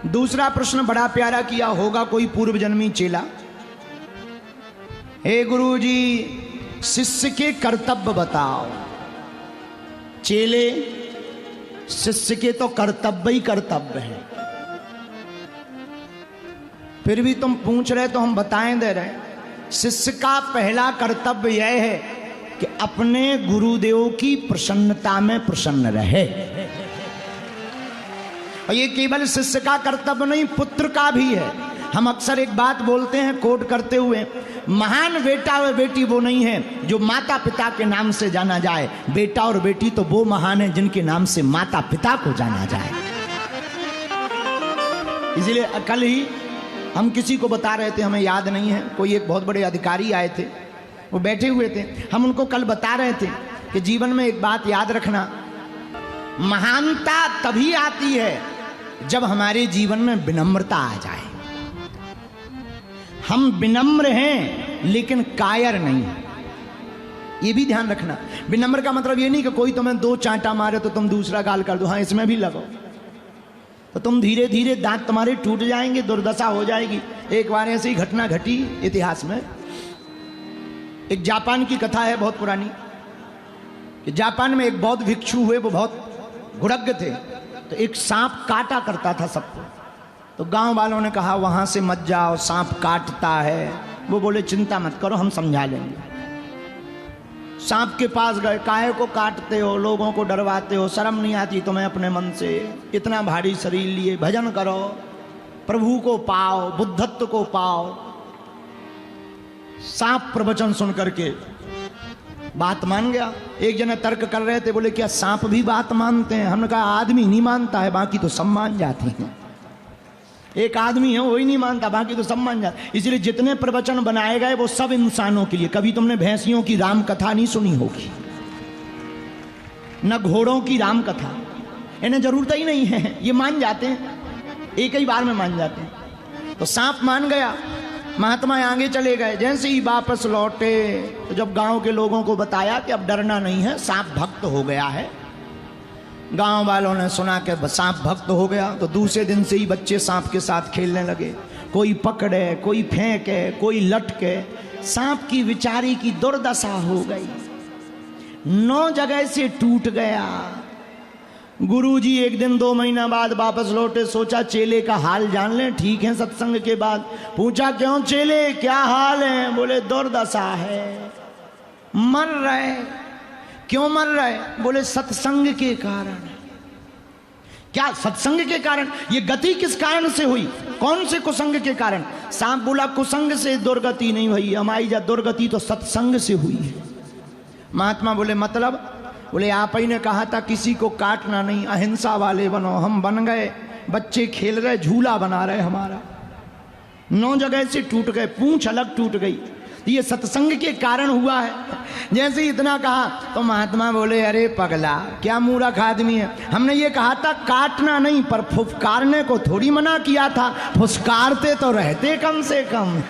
दूसरा प्रश्न बड़ा प्यारा किया, होगा कोई पूर्व जन्मी चेला? हे गुरु जी, शिष्य के कर्तव्य बताओ। चेले शिष्य के तो कर्तव्य ही कर्तव्य है, फिर भी तुम पूछ रहे तो हम बताएं दे रहे। शिष्य का पहला कर्तव्य यह है कि अपने गुरुदेव की प्रसन्नता में प्रसन्न रहे। और ये केवल शिष्य का कर्तव्य नहीं, पुत्र का भी है। हम अक्सर एक बात बोलते हैं कोट करते हुए, महान बेटा व बेटी वो नहीं है जो माता पिता के नाम से जाना जाए, बेटा और बेटी तो वो महान है जिनके नाम से माता पिता को जाना जाए। इसीलिए कल ही हम किसी को बता रहे थे, हमें याद नहीं है, कोई एक बहुत बड़े अधिकारी आए थे, वो बैठे हुए थे, हम उनको कल बता रहे थे कि जीवन में एक बात याद रखना, महानता तभी आती है जब हमारे जीवन में विनम्रता आ जाए। हम विनम्र हैं लेकिन कायर नहीं, ये भी ध्यान रखना। विनम्र का मतलब ये नहीं कि कोई तुम्हें दो चांटा मारे तो तुम दूसरा गाल कर दो, हाँ इसमें भी लगो, तो तुम धीरे धीरे दांत तुम्हारे टूट जाएंगे, दुर्दशा हो जाएगी। एक बार ऐसी ही घटना घटी इतिहास में। एक जापान की कथा है बहुत पुरानी कि जापान में एक बौद्ध भिक्षु हुए, वो बहुत गुणज्ञ थे, तो एक सांप काटा करता था सबको। तो गांव वालों ने कहा वहां से मत जाओ, सांप काटता है। वो बोले चिंता मत करो, हम समझा लेंगे। सांप के पास गए, काहे को काटते हो, लोगों को डरवाते हो, शर्म नहीं आती तुम्हें अपने मन से, इतना भारी शरीर लिए भजन करो, प्रभु को पाओ, बुद्धत्व को पाओ। सांप प्रवचन सुन करके बात मान गया। एक जने तर्क कर रहे थे, बोले क्या सांप भी बात मानते हैं? हमने कहा आदमी नहीं मानता है, बाकी तो सब मान जाते हैं। एक आदमी है वही नहीं मानता, बाकी तो सब मान जाते। इसलिए जितने प्रवचन बनाए गए वो सब इंसानों के लिए। कभी तुमने भैंसियों की राम कथा नहीं सुनी होगी, न घोड़ों की राम कथा, इन्हें जरूरत ही नहीं है, ये मान जाते हैं, एक ही बार में मान जाते हैं। तो सांप मान गया, महात्मा आगे चले गए। जैसे ही वापस लौटे तो जब गांव के लोगों को बताया कि अब डरना नहीं है, सांप भक्त हो गया है, गांव वालों ने सुना कि सांप भक्त हो गया, तो दूसरे दिन से ही बच्चे सांप के साथ खेलने लगे। कोई पकड़े, कोई फेंके, कोई लटके। सांप की बेचारी की दुर्दशा हो गई, 9 जगह से टूट गया। गुरुजी एक दिन 2 महीना बाद वापस लौटे, सोचा चेले का हाल जान लें, ठीक है सत्संग के बाद। पूछा क्यों चेले, क्या हाल है? बोले दुर्दशा है, मर रहे। क्यों मर रहे? बोले सत्संग के कारण। क्या सत्संग के कारण? ये गति किस कारण से हुई? कौन से कुसंग के कारण? सांप बोला कुसंग से दुर्गति नहीं हुई, हमारी जा दुर्गति तो सत्संग से हुई है। महात्मा बोले मतलब? बोले आप ही ने कहा था किसी को काटना नहीं, अहिंसा वाले बनो। हम बन गए, बच्चे खेल रहे, झूला बना रहे हमारा। 9 जगह से टूट गए, पूंछ अलग टूट गई। ये सत्संग के कारण हुआ है। जैसे इतना कहा तो महात्मा बोले अरे पगला, क्या मूर्ख आदमी है, हमने ये कहा था काटना नहीं, पर फुफकारने को थोड़ी मना किया था, फुसकारते तो रहते कम से कम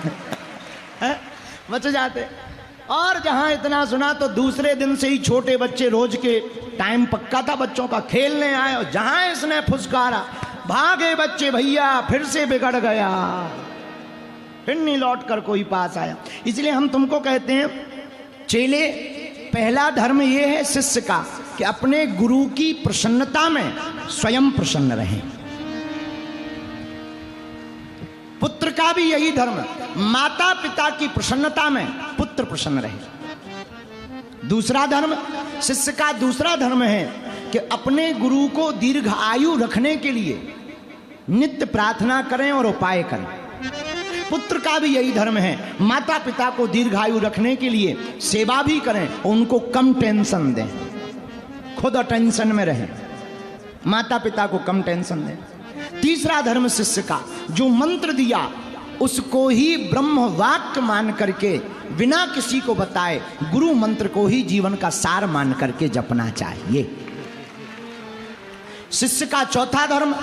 बच जाते। और जहां इतना सुना तो दूसरे दिन से ही छोटे बच्चे, रोज के टाइम पक्का था बच्चों का, खेलने आए, और जहां इसने फुसकारा भागे बच्चे, भैया फिर से बिगड़ गया, फिर नहीं लौट कर कोई पास आया। इसलिए हम तुमको कहते हैं चेले, पहला धर्म यह है शिष्य का कि अपने गुरु की प्रसन्नता में स्वयं प्रसन्न रहें। पुत्र का भी यही धर्म, माता पिता की प्रसन्नता में पुत्र प्रसन्न रहे। दूसरा धर्म, शिष्य का दूसरा धर्म है कि अपने गुरु को दीर्घ आयु रखने के लिए नित्य प्रार्थना करें और उपाय करें। पुत्र का भी यही धर्म है, माता पिता को दीर्घायु रखने के लिए सेवा भी करें, उनको कम टेंशन दें, खुद टेंशन में रहें, माता पिता को कम टेंशन दें। तीसरा धर्म शिष्य का, जो मंत्र दिया उसको ही ब्रह्म वाक्य मान करके बिना किसी को बताए गुरु मंत्र को ही जीवन का सार मान करके जपना चाहिए। शिष्य का चौथा धर्म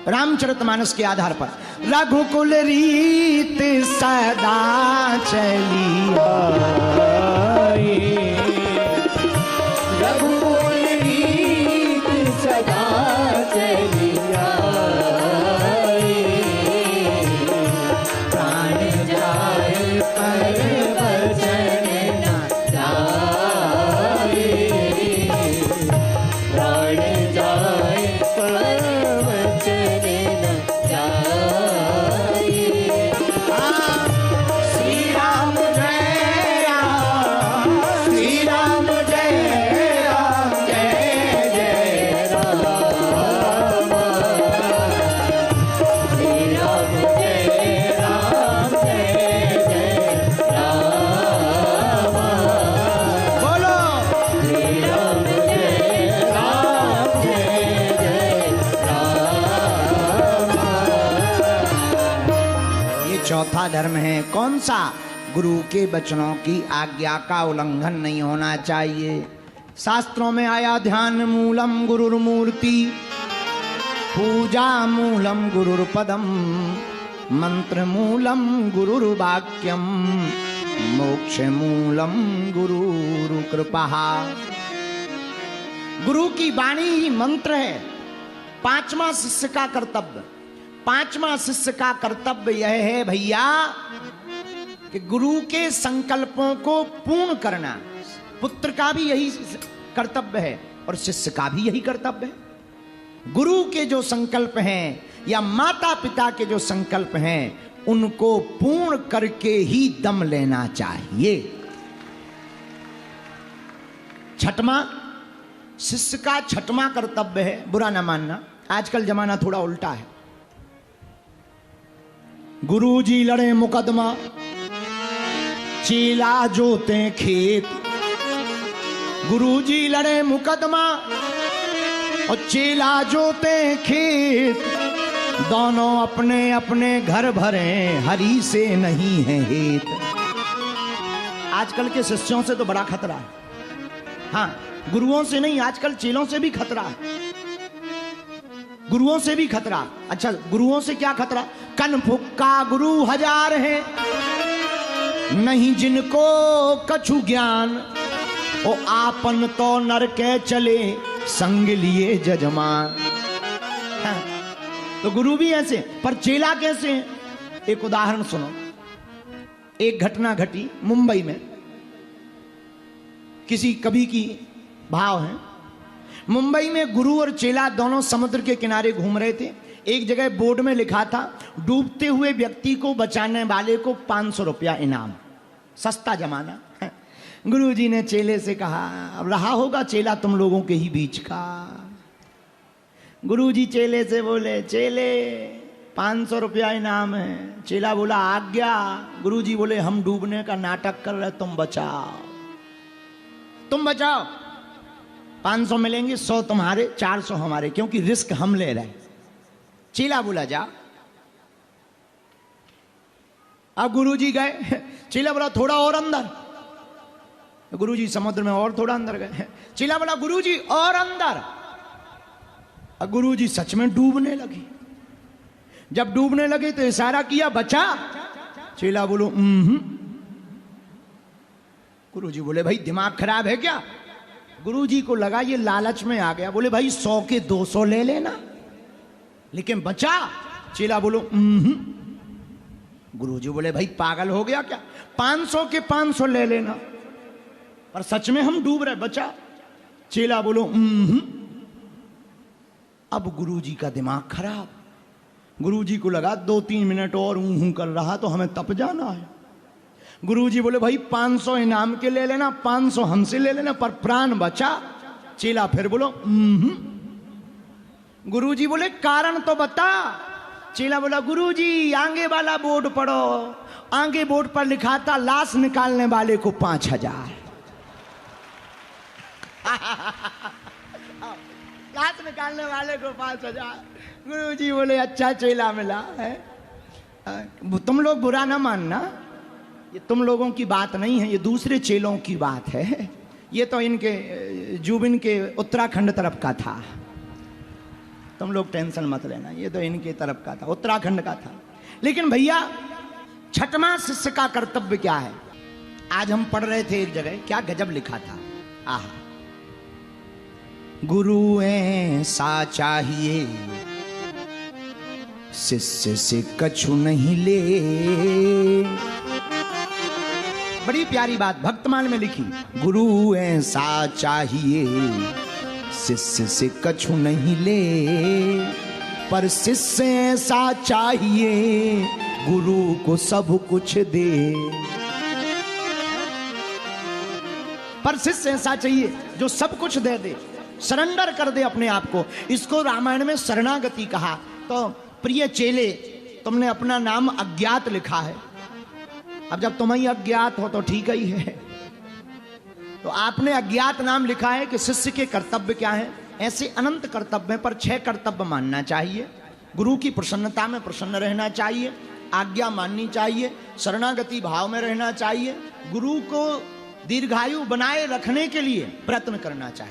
रामचरितमानस के आधार पर, रघुकुल रीत सदा चली आए, रघुकुल रीत सदा चली आए। चौथा धर्म है कौन सा? गुरु के वचनों की आज्ञा का उल्लंघन नहीं होना चाहिए। शास्त्रों में आया ध्यान मूलम गुरुर्मूर्ति, पूजा मूलम गुरुर्पदम, मंत्र मूलम गुरुर्वाक्यम, मोक्ष मूलम गुरु कृपा। गुरु की वाणी ही मंत्र है। पांचवा शिष्य का कर्तव्य, पांचवा शिष्य का कर्तव्य यह है भैया कि गुरु के संकल्पों को पूर्ण करना। पुत्र का भी यही कर्तव्य है और शिष्य का भी यही कर्तव्य है। गुरु के जो संकल्प हैं या माता पिता के जो संकल्प हैं उनको पूर्ण करके ही दम लेना चाहिए। छठवां शिष्य का छठवां कर्तव्य है, बुरा ना मानना, आजकल जमाना थोड़ा उल्टा है। गुरुजी लड़े मुकदमा, चेला जोते खेत। गुरुजी लड़े मुकदमा और चेला जोते खेत, दोनों अपने अपने घर भरे, हरि से नहीं है हेत। आजकल के शिष्यों से तो बड़ा खतरा है। हाँ, गुरुओं से नहीं, आजकल चेलों से भी खतरा है। गुरुओं से भी खतरा। अच्छा, गुरुओं से क्या खतरा? कन फुक्का गुरु हजार है, नहीं जिनको कछु ज्ञान, ओ आपन तो नर के चले, संग लिए जजमान। हाँ, तो गुरु भी ऐसे, पर चेला कैसे है? एक उदाहरण सुनो। एक घटना घटी मुंबई में, किसी कवि की भाव है। मुंबई में गुरु और चेला दोनों समुद्र के किनारे घूम रहे थे। एक जगह बोर्ड में लिखा था, डूबते हुए व्यक्ति को बचाने वाले को 500 रुपया इनाम। सस्ता जमाना। गुरुजी ने चेले से कहा, अब रहा होगा चेला तुम लोगों के ही बीच का। गुरुजी चेले से बोले, चेले 500 रुपया इनाम है। चेला बोला, आज्ञा। गुरुजी बोले, हम डूबने का नाटक कर रहे, तुम बचाओ, तुम बचाओ। 500 मिलेंगे, 100 तुम्हारे, 400 हमारे, क्योंकि रिस्क हम ले रहे। चेला बोला, जा। अब गुरुजी गए। चेला बोला, थोड़ा और अंदर। गुरुजी समुद्र में और थोड़ा अंदर गए। चेला बोला, गुरुजी और अंदर। अब गुरुजी सच में डूबने लगे। जब डूबने लगे तो इशारा किया, बचा। चेला बोलो, गुरुजी बोले, भाई दिमाग खराब है क्या? गुरुजी को लगा ये लालच में आ गया। बोले, भाई 100 के 200 ले लेना, लेकिन बचा। चेला बोलो, गुरुजी बोले, भाई पागल हो गया क्या? 500 के 500 ले लेना, पर सच में हम डूब रहे, बचा। चेला बोलो, अब गुरुजी का दिमाग खराब। गुरुजी को लगा 2-3 मिनट और कर रहा तो हमें तप जाना है। गुरुजी बोले, भाई 500 इनाम के ले लेना, 500 हमसे ले लेना, पर प्राण बचा। चेला फिर बोलो, गुरुजी बोले, कारण तो बता। चेला बोला, गुरुजी आगे वाला बोर्ड पढ़ो। आगे बोर्ड पर लिखा था, लाश निकालने वाले को 5000। लाश निकालने वाले को 5000। गुरुजी बोले, अच्छा चेला मिला है। तुम लोग बुरा ना मानना, ये तुम लोगों की बात नहीं है, ये दूसरे चेलों की बात है। ये तो इनके जुबिन के उत्तराखंड तरफ का था। तुम लोग टेंशन मत लेना, ये तो इनके तरफ का था, उत्तराखंड का था। लेकिन भैया, छठवां शिष्य का कर्तव्य क्या है? आज हम पढ़ रहे थे एक जगह, क्या गजब लिखा था। आहा, गुरु ऐसा चाहिए, शिष्य से कछु नहीं ले। बड़ी प्यारी बात भक्तमाल में लिखी, गुरु ऐसा चाहिए, शिष्य से कछु नहीं ले, पर शिष्य ऐसा चाहिए, गुरु को सब कुछ दे। पर शिष्य ऐसा चाहिए जो सब कुछ दे दे, सरेंडर कर दे अपने आप को। इसको रामायण में शरणागति कहा। तो प्रिय चेले, तुमने अपना नाम अज्ञात लिखा है। अब जब तुम ही अज्ञात हो तो ठीक ही है। तो आपने अज्ञात नाम लिखा है कि शिष्य के कर्तव्य क्या है। ऐसे अनंत कर्तव्य हैं, पर 6 कर्तव्य मानना चाहिए। गुरु की प्रसन्नता में प्रसन्न रहना चाहिए, आज्ञा माननी चाहिए, शरणागति भाव में रहना चाहिए, गुरु को दीर्घायु बनाए रखने के लिए प्रयत्न करना चाहिए।